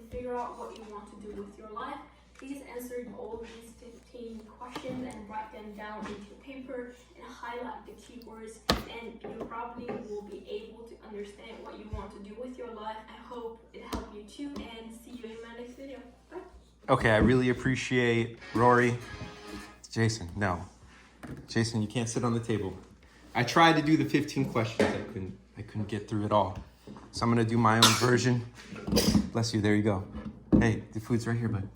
figure out what you want to do with your life. Please answer all these 15 questions and write them down into paper and highlight the keywords, and you probably will be able to understand what you want to do with your life. I hope it helped you too, and see you in my next video. Bye. Okay, I really appreciate Rory. Jason, no. Jason, you can't sit on the table. I tried to do the 15 questions. I couldn't get through it all. So I'm gonna do my own version. Bless you, there you go. Hey, the food's right here, bud.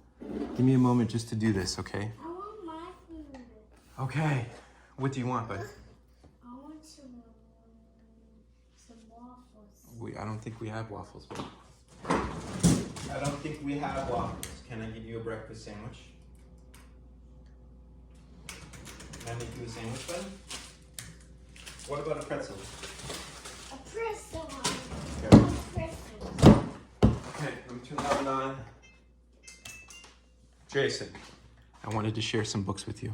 Give me a moment just to do this, okay? I want my food. Okay. What do you want, bud? I want some waffles. I don't think we have waffles, bud. I don't think we have waffles. Can I give you a breakfast sandwich? Can I make you a sandwich, bud? What about a pretzel? A pretzel. Okay. A pretzel. Okay, let me turn that one on. Jason, I wanted to share some books with you.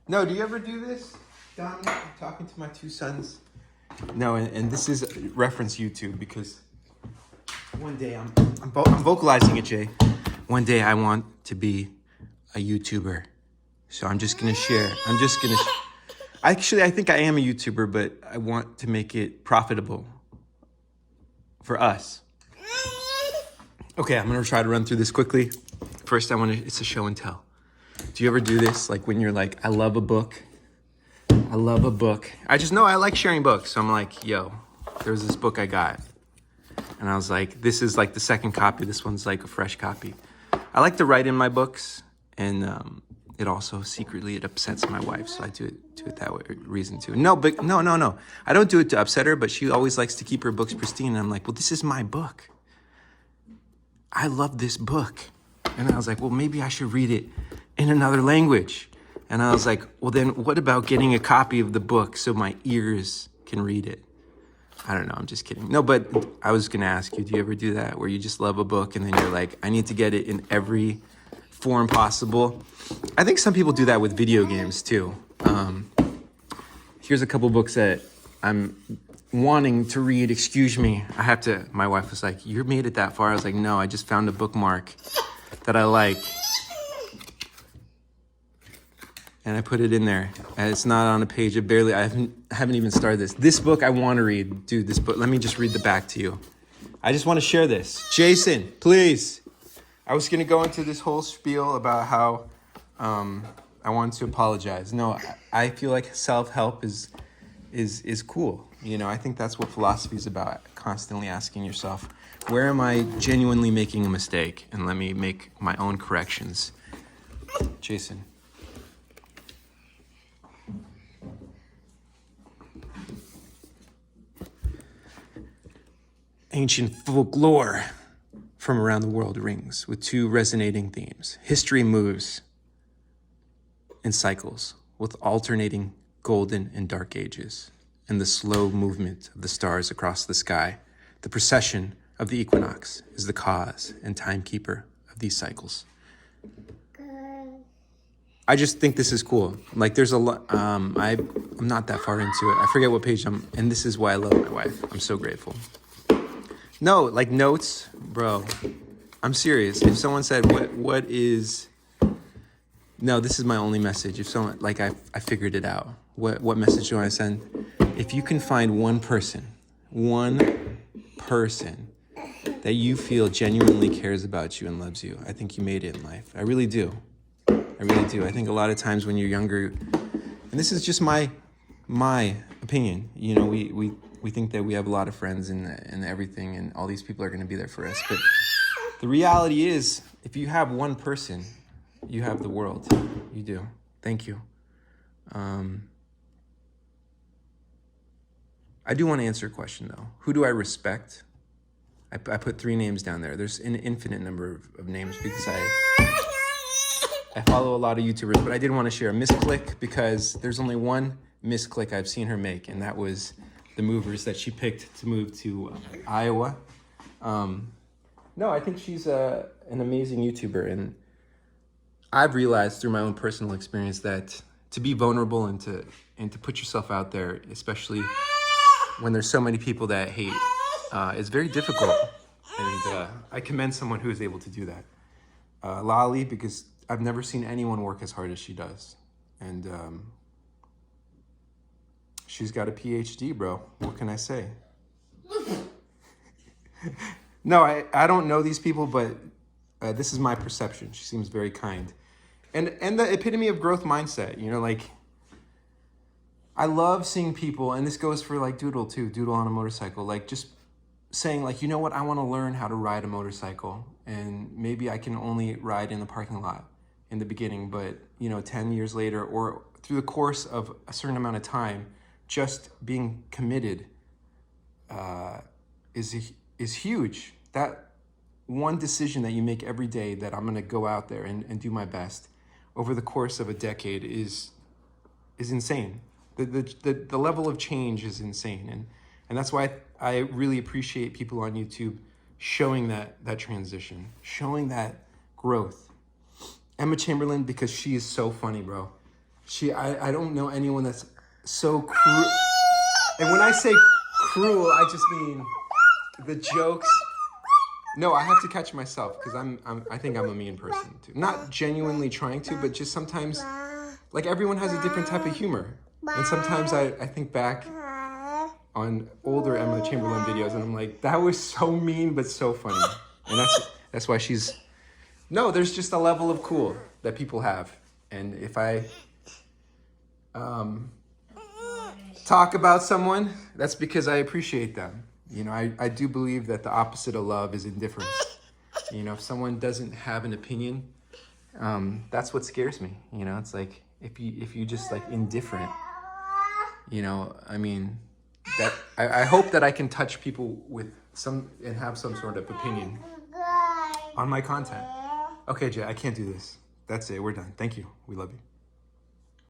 No, do you ever do this? Dominic, I'm talking to my two sons. No, and this is reference YouTube because one day I'm vocalizing it, Jay. One day I want to be a YouTuber. So I'm just gonna share. Actually, I think I am a YouTuber, but I want to make it profitable for us. Okay, I'm gonna try to run through this quickly. First, it's a show and tell. Do you ever do this? Like when you're like, I love a book. I love a book. I just know I like sharing books. So I'm like, yo, there's this book I got. And I was like, this is like the second copy. This one's like a fresh copy. I like to write in my books, and it also secretly, it upsets my wife. So I do it that way, reason too. No. I don't do it to upset her, but she always likes to keep her books pristine. And I'm like, well, this is my book. I love this book. And I was like, well, maybe I should read it in another language. And I was like, well, then what about getting a copy of the book so my ears can read it? I don't know, I'm just kidding. No, but I was gonna ask you, do you ever do that where you just love a book and then you're like, I need to get it in every form possible? I think some people do that with video games too. Here's a couple books that I'm wanting to read. Excuse me, my wife was like, you made it that far? I was like, no, I just found a bookmark that I like. And I put it in there. And it's not on a page. I haven't even started this. This book I want to read. Dude, this book, let me just read the back to you. I just want to share this. Jason, please. I was going to go into this whole spiel about how I want to apologize. No, I feel like self-help is cool. You know, I think that's what philosophy is about. Constantly asking yourself, where am I genuinely making a mistake? And let me make my own corrections. Jason. Ancient folklore from around the world rings with two resonating themes. History moves in cycles with alternating golden and dark ages, and the slow movement of the stars across the sky. The precession of the equinox is the cause and timekeeper of these cycles. I just think this is cool. Like there's a lot, I'm not that far into it. I forget what page and this is why I love my wife. I'm so grateful. No, like notes, bro, I'm serious. If someone said, what is, no, this is my only message. If someone, like I figured it out. What message do I send? If you can find one person that you feel genuinely cares about you and loves you, I think you made it in life. I really do. I think a lot of times when you're younger, and this is just my opinion, you know, we think that we have a lot of friends and everything, and all these people are going to be there for us. But the reality is, if you have one person, you have the world. You do. Thank you. I do want to answer a question, though. Who do I respect? I put 3 names down there. There's an infinite number of names because I follow a lot of YouTubers, but I did want to share Miss Click because there's only one Miss Click I've seen her make, and that was the movers that she picked to move to Iowa. No, I think she's an amazing YouTuber, and I've realized through my own personal experience that to be vulnerable and to put yourself out there, especially when there's so many people that hate, is very difficult. And I commend someone who is able to do that. Lali, because I've never seen anyone work as hard as she does. And she's got a PhD, bro. What can I say? No, I don't know these people, but this is my perception. She seems very kind. And the epitome of growth mindset, you know, like, I love seeing people, and this goes for like Doodle too, Doodle on a motorcycle, like just saying like, you know what, I want to learn how to ride a motorcycle, and maybe I can only ride in the parking lot in the beginning, but you know, 10 years later or through the course of a certain amount of time, just being committed is huge. That one decision that you make every day that I'm going to go out there and do my best over the course of a decade is insane. The level of change is insane. And that's why I really appreciate people on YouTube showing that transition, showing that growth. Emma Chamberlain, because she is so funny, bro. I don't know anyone that's so cruel. And when I say cruel, I just mean the jokes. No, I have to catch myself because I think I'm a mean person too. Not genuinely trying to, but just sometimes, like, everyone has a different type of humor. And sometimes I think back on older Emma Chamberlain videos and I'm like, that was so mean but so funny. And that's why she's... No, there's just a level of cool that people have. And if I talk about someone, that's because I appreciate them. You know, I do believe that the opposite of love is indifference. You know, if someone doesn't have an opinion, that's what scares me. You know, it's like, if you just like indifferent, you know, I mean, that I hope that I can touch people with some and have some sort of opinion on my content. Okay, Jay, I can't do this. That's it. We're done. Thank you. We love you.